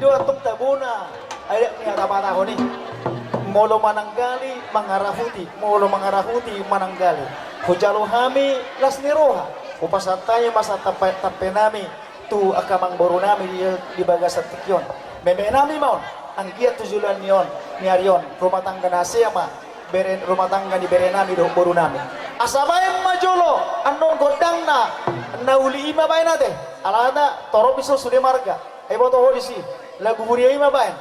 doa tuk tabuna. Ay niya tapat ako ni. Molo mananggali mangarahuti, molo mangarahuti mananggali. Hujalo hami las niroha. Upasantay masa tapenami tu akamang boru nami di bagasat tikyon. Meme nami maun ang giat tujulan niyon ni Arion rumah tangga nasi ama beren rumah tangga di berenami do boru nami. Asabay majolo anon godang na nauli ima bae nate. Alada toro biso sude marga. Ebo to hodisi lagu huria ima bae.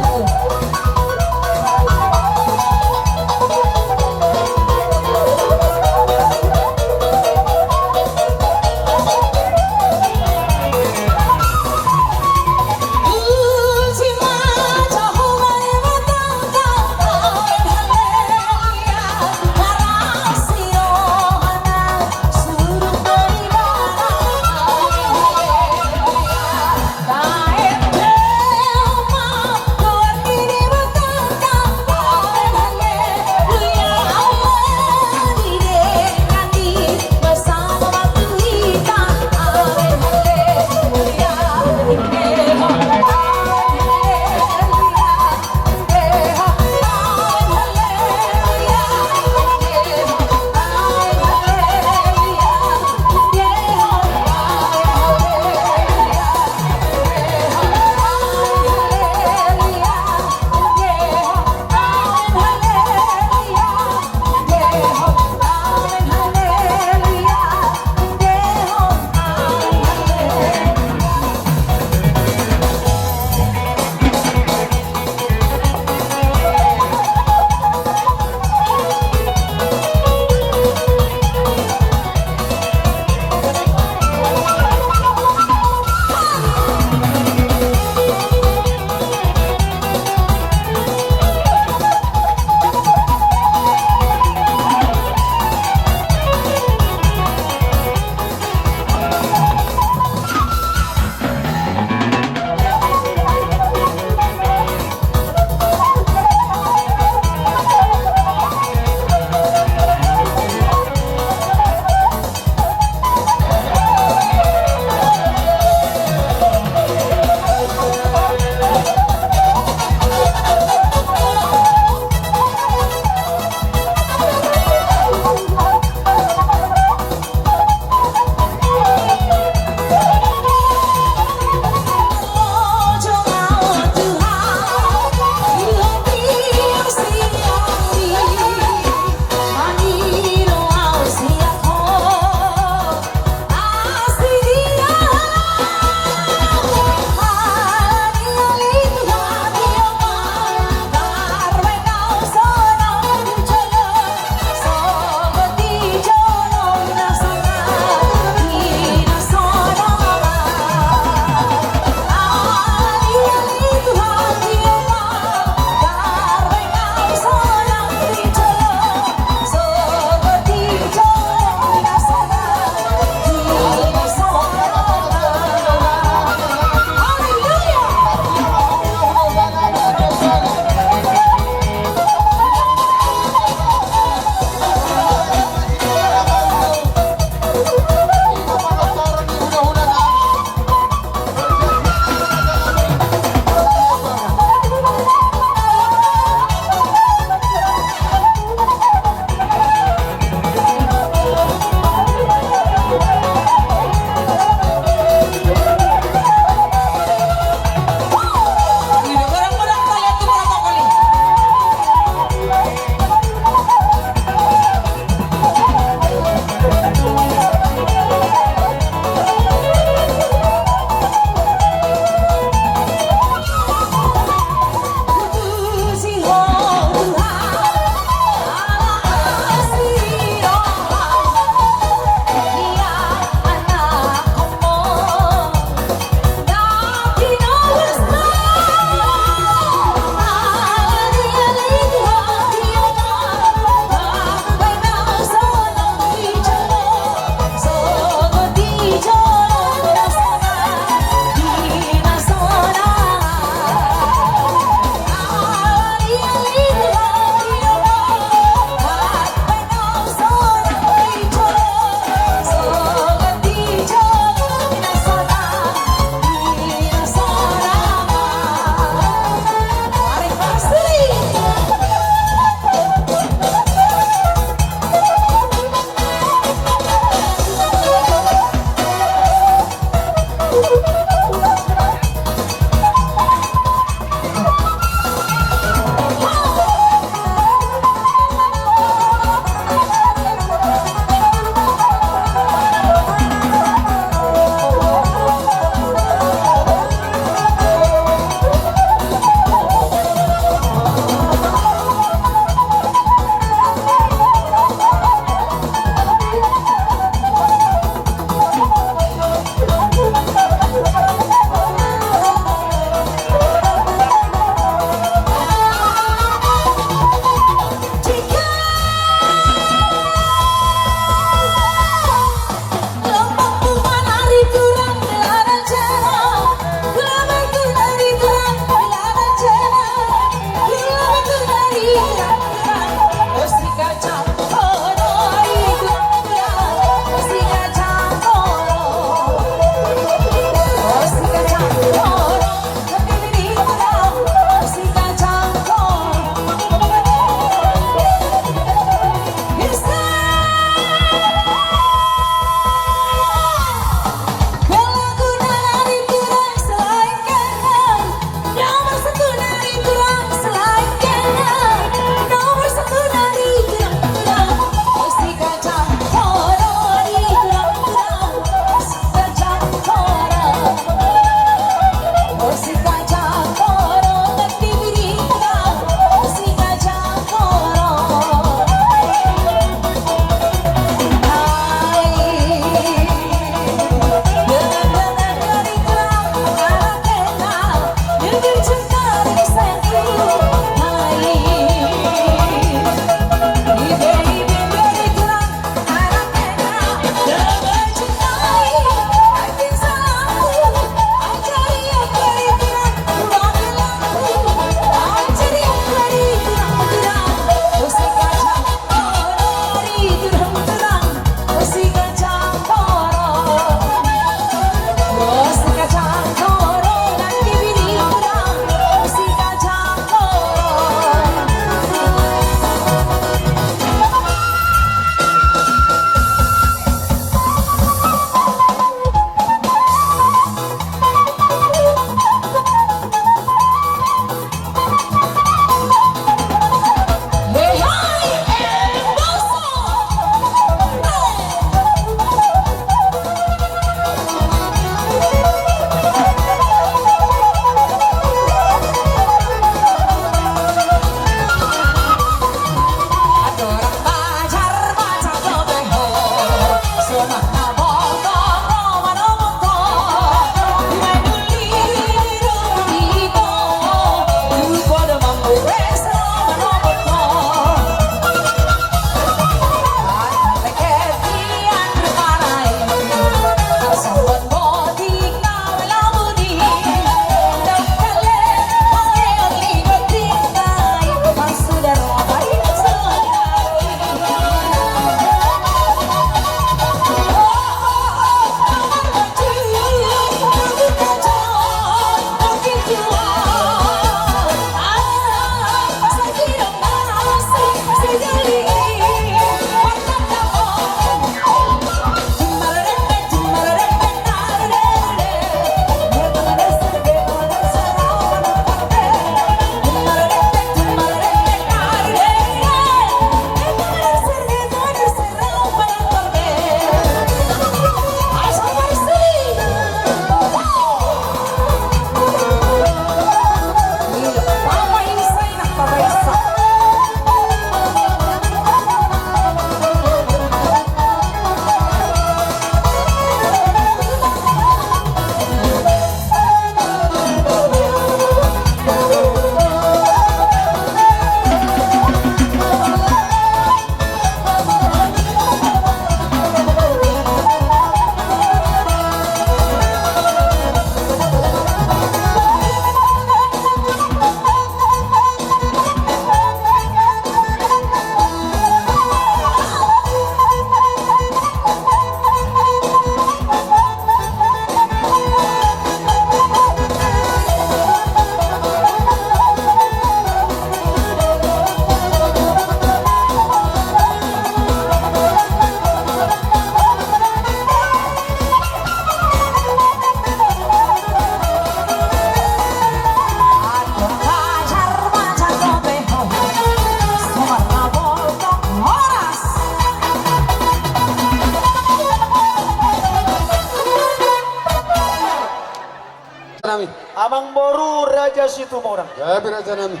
nami. Amang boru Raja Situmorang. Gabi raja nami.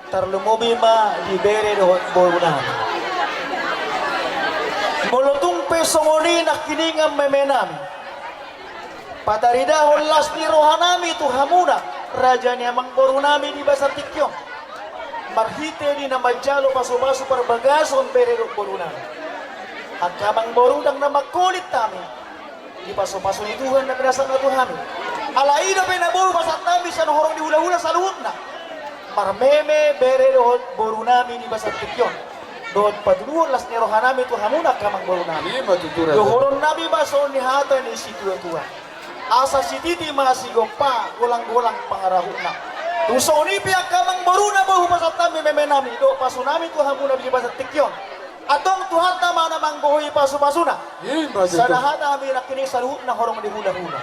Tarlumubi ma libere doon boru na. Mulutong pesongoni na kiningam memenami. Padaridahon las ni rohanami tu hamuna. Raja ni amang boru nami di basar tikyong. Marhite ni na majalo paso-paso perbagason bere boru nami. At kamang boru dang na magkulit nami. Di paso-paso ni Tuhan na pinasang na Tuhan. Alaina pinaburu pasat nami siya horong di hula-hula sa luhut na. Marmeme bere doon boru nami di basar tikyong. Doon paduluan las ni rohanami tu hamuna kamang boru nami. Lima tutura. Dohoron nabi baso ni hata ni si tua-tua. Asa si titi masih gopa gulang-gulang pangarahun na. Tusoni pihak kamang boru na bahu pasat nami memenami. Do pasunami tu hamuna di basar tikyong. Atong Tuhan tama namang buhay pasu-pasuna. Lima tutura. Sa lahat namin na kini sa luhut na horong di hula-hula.